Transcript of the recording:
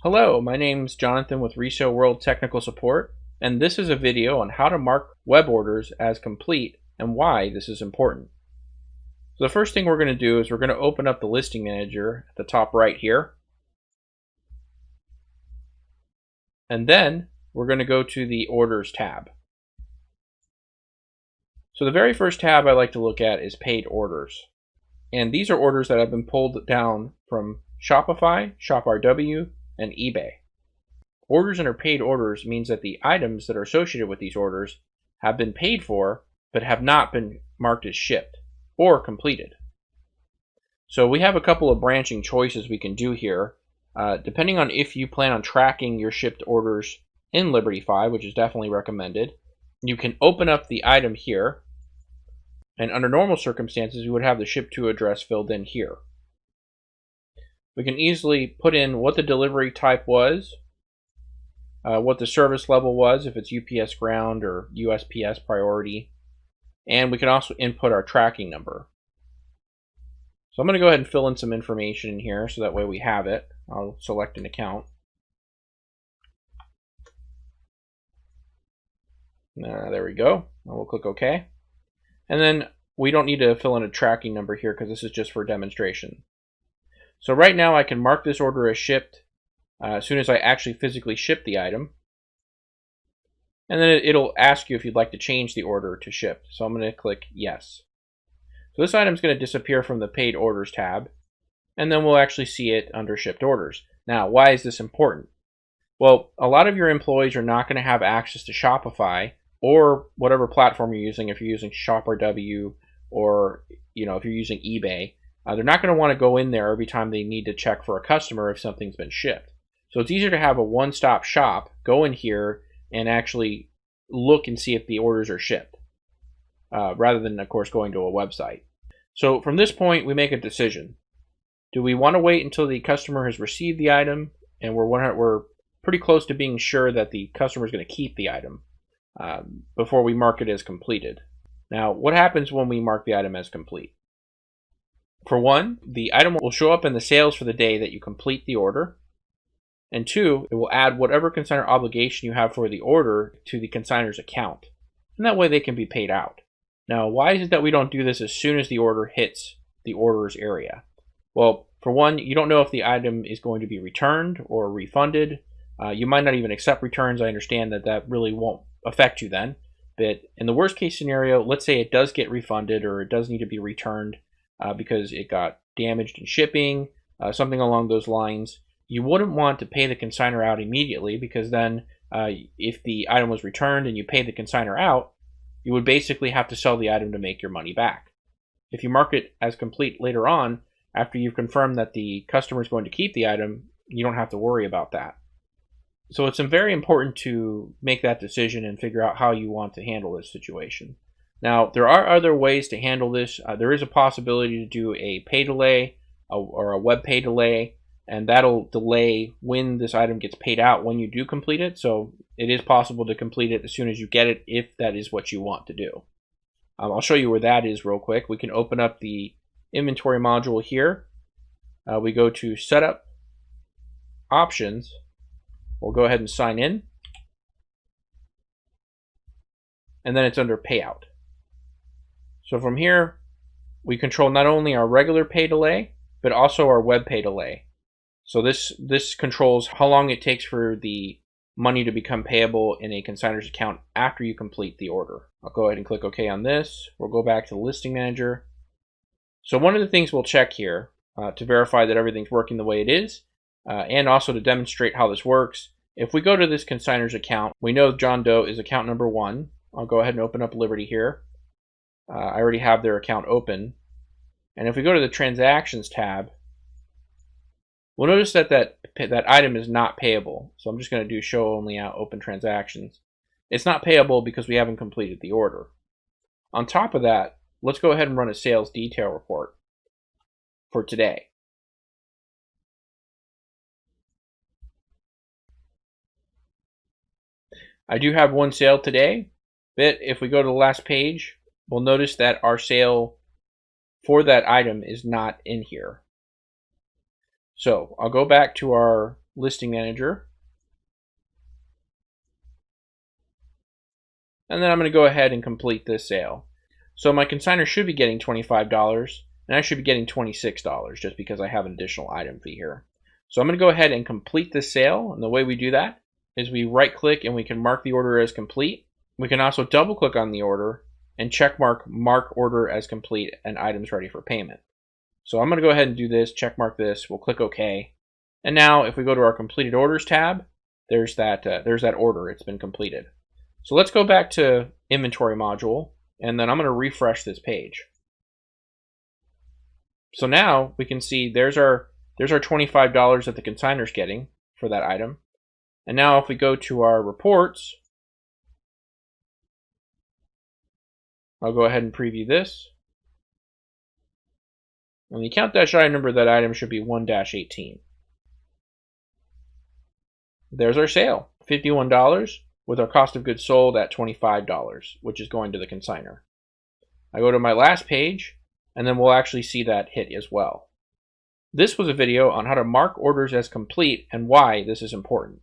Hello, my name's Jonathan with Resale World Technical Support, and this is a video on how to mark web orders as complete and why this is important. So the first thing we're going to do is we're going to open up the listing manager at the top right here. And then we're going to go to the orders tab. So the very first tab I like to look at is paid orders. And these are orders that have been pulled down from Shopify, ShopRW, and eBay. Orders under paid orders means that the items that are associated with these orders have been paid for, but have not been marked as shipped or completed. So we have a couple of branching choices we can do here. Depending on if you plan on tracking your shipped orders in Liberty5, which is definitely recommended, you can open up the item here, and under normal circumstances, you would have the ship to address filled in here. We can easily put in what the delivery type was, what the service level was, if it's UPS ground or USPS priority, and we can also input our tracking number. So I'm going to go ahead and fill in some information in here so that way we have it. I'll select an account. There we go. We'll click OK. And then we don't need to fill in a tracking number here because this is just for demonstration. So right now I can mark this order as shipped as soon as I actually physically ship the item. And then it'll ask you if you'd like to change the order to shipped. So I'm going to click yes. So this item is going to disappear from the paid orders tab, and then we'll actually see it under shipped orders. Now, why is this important? Well, a lot of your employees are not going to have access to Shopify or whatever platform you're using. If you're using ShopRW or if you're using eBay, they're not going to want to go in there every time they need to check for a customer if something's been shipped. So it's easier to have a one-stop shop, go in here and actually look and see if the orders are shipped, rather than, of course, going to a website. So from this point, we make a decision. Do we want to wait until the customer has received the item and we're pretty close to being sure that the customer is going to keep the item before we mark it as completed? Now, what happens when we mark the item as complete? For one, the item will show up in the sales for the day that you complete the order. And two, it will add whatever consignor obligation you have for the order to the consignor's account. And that way they can be paid out. Now, why is it that we don't do this as soon as the order hits the orders area? Well, for one, you don't know if the item is going to be returned or refunded. You might not even accept returns. I understand that that really won't affect you then. But in the worst case scenario, let's say it does get refunded or it does need to be returned because it got damaged in shipping, something along those lines. You wouldn't want to pay the consignor out immediately because then if the item was returned and you pay the consignor out, you would basically have to sell the item to make your money back. If you mark it as complete later on, after you've confirmed that the customer is going to keep the item, you don't have to worry about that. So it's very important to make that decision and figure out how you want to handle this situation. Now, there are other ways to handle this. There is a possibility to do a pay delay or a web pay delay, and that'll delay when this item gets paid out when you do complete it. So it is possible to complete it as soon as you get it if that is what you want to do. I'll show you where that is real quick. We can open up the inventory module here. We go to Setup, Options. We'll go ahead and sign in. And then it's under Payout. So from here, we control not only our regular pay delay, but also our web pay delay. So this controls how long it takes for the money to become payable in a consignor's account after you complete the order. I'll go ahead and click OK on this. We'll go back to the listing manager. So one of the things we'll check here to verify that everything's working the way it is, and also to demonstrate how this works, if we go to this consignor's account, we know John Doe is account number 1. I'll go ahead and open up Liberty here. I already have their account open. And if we go to the Transactions tab, we'll notice that that item is not payable. So I'm just going to do Show Only Out Open Transactions. It's not payable because we haven't completed the order. On top of that, let's go ahead and run a sales detail report for today. I do have one sale today, but if we go to the last page, we'll notice that our sale for that item is not in here. So I'll go back to our listing manager. And then I'm going to go ahead and complete this sale. So my consignor should be getting $25, and I should be getting $26 just because I have an additional item fee here. So I'm going to go ahead and complete this sale, and the way we do that is we right click and we can mark the order as complete. We can also double click on the order and check mark order as complete and items ready for payment. So I'm going to go ahead and do this, check mark this, we'll click OK. And now if we go to our completed orders tab, there's that order, it's been completed. So let's go back to inventory module, and then I'm going to refresh this page. So now we can see there's our $25 that the consignor's getting for that item. And now if we go to our reports, I'll go ahead and preview this. And the account dash item number of that item should be 1-18. There's our sale, $51 with our cost of goods sold at $25, which is going to the consignor. I go to my last page, and then we'll actually see that hit as well. This was a video on how to mark orders as complete and why this is important.